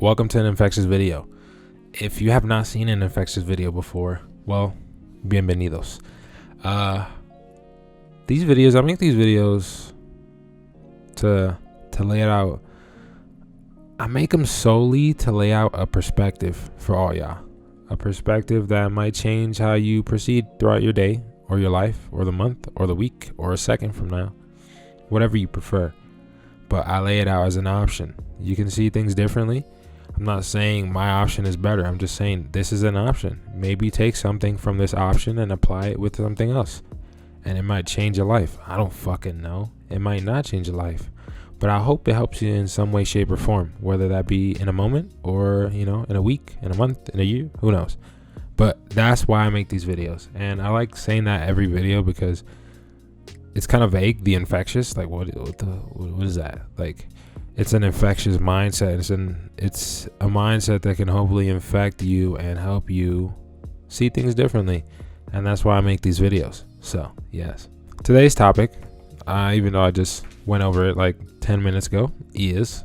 Welcome to an Infectious video. If you have not seen an Infectious video before, well, bienvenidos. I make these videos to lay it out. I make them solely to lay out a perspective for all y'all. A perspective that might change how you proceed throughout your day or your life or the month or the week or a second from now. Whatever you prefer. But I lay it out as an option. You can see things differently. I'm not saying my option is better. I'm just saying this is an option. Maybe take something from this option and apply it with something else. And it might change your life. I don't fucking know. It might not change your life. But I hope it helps you in some way, shape, or form. Whether that be in a moment or, in a week, in a month, in a year. Who knows? But that's why I make these videos. And I like saying that every video because it's kind of vague. The infectious. Like, what is that? Like, it's an infectious mindset. It's a mindset that can hopefully infect you and help you see things differently. And that's why I make these videos. So, yes. Today's topic, even though I just went over it like 10 minutes ago, is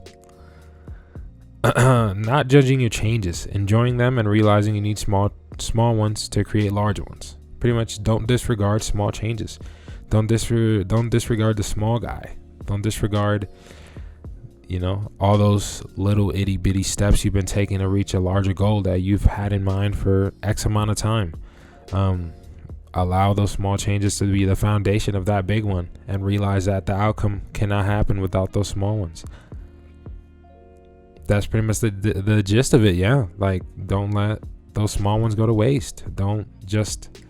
not judging your changes, enjoying them, and realizing you need small ones to create larger ones. Pretty much, don't disregard small changes. Don't disregard the small guy. Don't disregard all those little itty bitty steps you've been taking to reach a larger goal that you've had in mind for X amount of time. Allow those small changes to be the foundation of that big one, and realize that the outcome cannot happen without those small ones. That's pretty much the gist of it. Yeah. Like, don't let those small ones go to waste. Don't just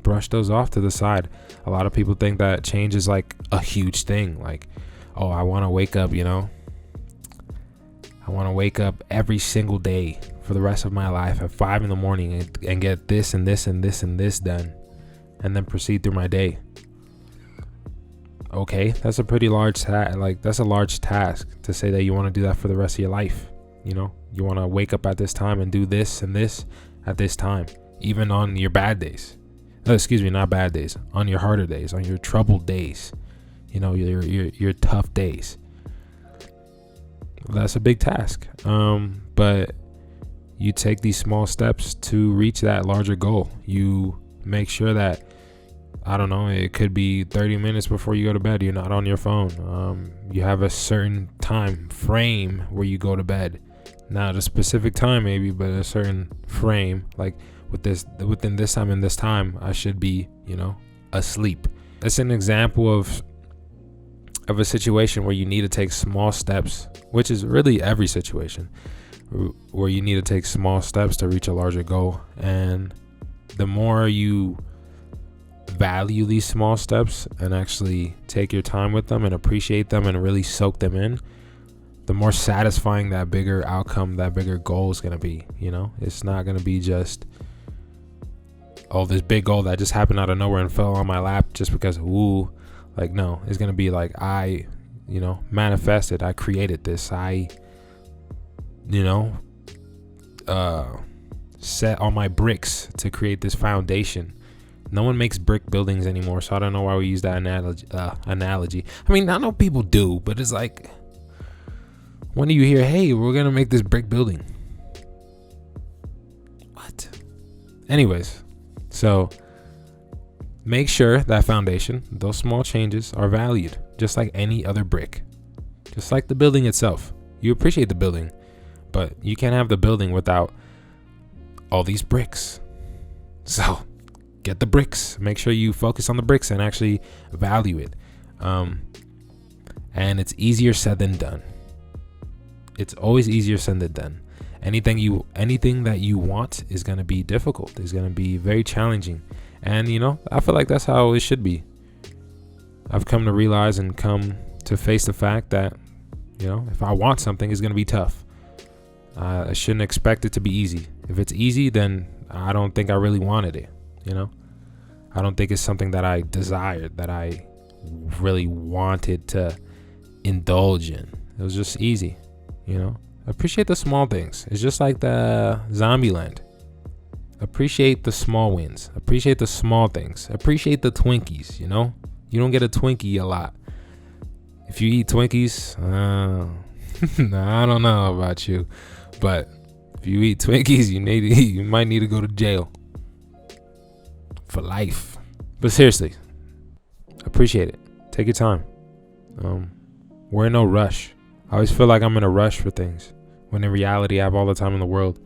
brush those off to the side. A lot of people think that change is like a huge thing. Like, oh, I want to wake up, I want to wake up every single day for the rest of my life at 5 a.m. and get this and this and this and this done, and then proceed through my day. Okay, that's a pretty large task. Like, that's a large task to say that you want to do that for the rest of your life. You want to wake up at this time and do this and this at this time, even on your bad days. Not bad days. On your harder days, on your troubled days, your tough days. That's a big task. But you take these small steps to reach that larger goal. You make sure that, it could be 30 minutes before you go to bed, you're not on your phone. You have a certain time frame where you go to bed. Not a specific time maybe, but a certain frame. Like, within this time and this time, I should be, asleep. That's an example of a situation where you need to take small steps, which is really every situation where you need to take small steps to reach a larger goal. And the more you value these small steps and actually take your time with them and appreciate them and really soak them in, the more satisfying that bigger outcome, that bigger goal is going to be. It's not going to be just, this big goal that just happened out of nowhere and fell on my lap just because, like, no, it's going to be like, I manifested, I created this, I set all my bricks to create this foundation. No one makes brick buildings anymore, so I don't know why we use that analogy. I mean, I know people do, but it's like, when do you hear, hey, we're going to make this brick building? What? Anyways, so make sure that foundation, those small changes, are valued, just like any other brick. Just like the building itself. You appreciate the building, but you can't have the building without all these bricks. So get the bricks. Make sure you focus on the bricks and actually value it. And it's easier said than done. It's always easier said than done. Anything that you want is going to be difficult. It's going to be very challenging. And, I feel like that's how it should be. I've come to realize and come to face the fact that, if I want something, it's going to be tough. I shouldn't expect it to be easy. If it's easy, then I don't think I really wanted it. I don't think it's something that I desired, that I really wanted to indulge in. It was just easy, Appreciate the small things. It's just like the Zombieland. Appreciate the small wins. Appreciate the small things. Appreciate the Twinkies, You don't get a Twinkie a lot. If you eat Twinkies, I don't know about you. But if you eat Twinkies, you might need to go to jail for life. But seriously, appreciate it. Take your time. We're in no rush. I always feel like I'm in a rush for things, when in reality I have all the time in the world.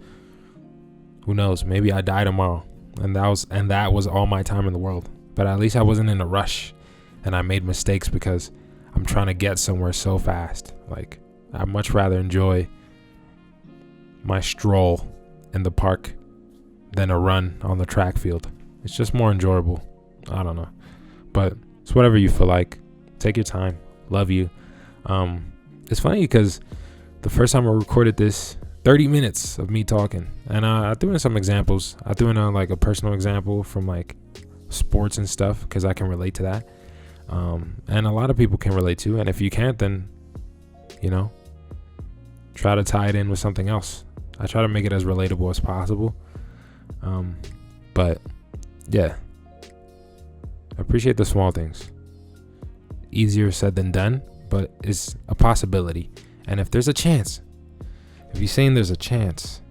Who knows? Maybe I die tomorrow, and that was all my time in the world. But at least I wasn't in a rush, and I made mistakes because I'm trying to get somewhere so fast. Like, I'd much rather enjoy my stroll in the park than a run on the track field. It's just more enjoyable. I don't know, but it's whatever you feel like. Take your time. Love you. It's funny because the first time I recorded this, 30 minutes of me talking, and I threw in some examples. I threw in like a personal example from like sports and stuff because I can relate to that, and a lot of people can relate to. And if you can't, then try to tie it in with something else. I try to make it as relatable as possible. But yeah, I appreciate the small things. Easier said than done, but it's a possibility. And if there's a chance, if you're saying there's a chance,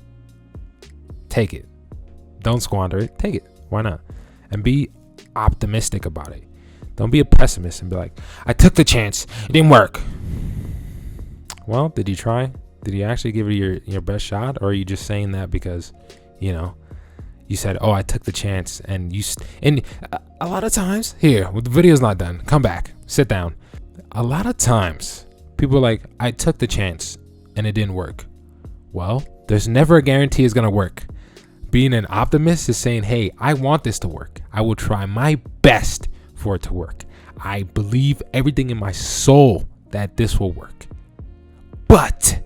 take it. Don't squander it. Take it. Why not? And be optimistic about it. Don't be a pessimist and be like, I took the chance. It didn't work. Well, did you try? Did you actually give it your best shot? Or are you just saying that because, you said, oh, I took the chance, and a lot of times, here, the video's not done. Come back. Sit down. A lot of times, people are like, I took the chance, and it didn't work. Well, there's never a guarantee it's going to work. Being an optimist is saying, hey, I want this to work. I will try my best for it to work. I believe everything in my soul that this will work. But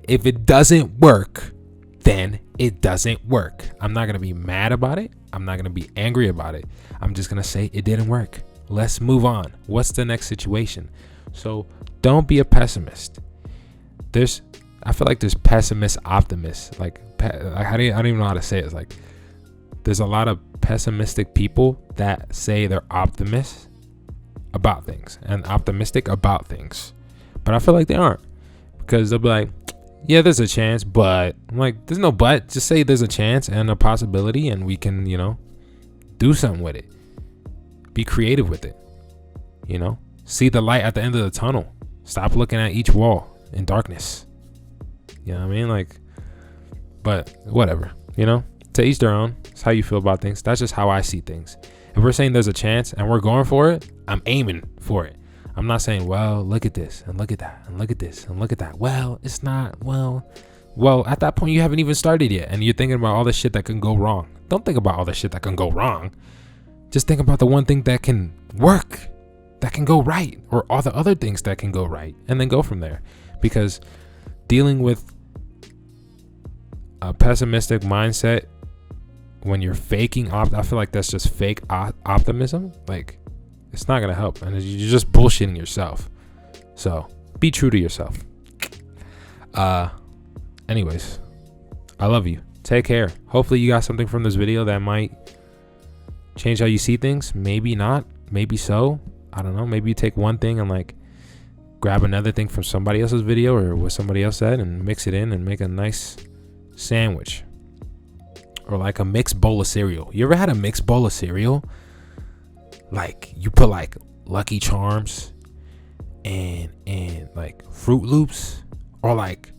if it doesn't work, then it doesn't work. I'm not going to be mad about it. I'm not going to be angry about it. I'm just going to say it didn't work. Let's move on. What's the next situation? So don't be a pessimist. I feel like there's pessimist optimists. Like, I don't even know how to say it. It's like there's a lot of pessimistic people that say they're optimists about things and optimistic about things. But I feel like they aren't, because they'll be like, yeah, there's a chance, but I'm like, there's no but. Just say there's a chance and a possibility, and we can, do something with it. Be creative with it. See the light at the end of the tunnel. Stop looking at each wall in darkness. You know what I mean? Like, but whatever, to each their own. It's how you feel about things. That's just how I see things. If we're saying there's a chance and we're going for it, I'm aiming for it. I'm not saying, well, look at this and look at that and look at this and look at that. Well, it's not. Well, at that point, you haven't even started yet. And you're thinking about all the shit that can go wrong. Don't think about all the shit that can go wrong. Just think about the one thing that can work, that can go right, or all the other things that can go right, and then go from there. Because dealing with a pessimistic mindset when you're faking I feel like that's just fake optimism. Like, it's not gonna help, and you're just bullshitting yourself. So be true to yourself. Anyways, I love you. Take care. Hopefully you got something from this video that might change how you see things. Maybe not. Maybe so. I don't know. Maybe you take one thing and like grab another thing from somebody else's video or what somebody else said and mix it in and make a nice sandwich, or like a mixed bowl of cereal. You ever had a mixed bowl of cereal? Like, you put like Lucky Charms and like Fruit Loops, or like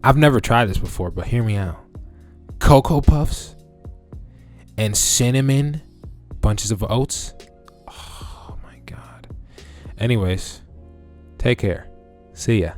I've never tried this before, but hear me out. Cocoa Puffs and cinnamon bunches of oats. Oh my God. Anyways, take care. See ya.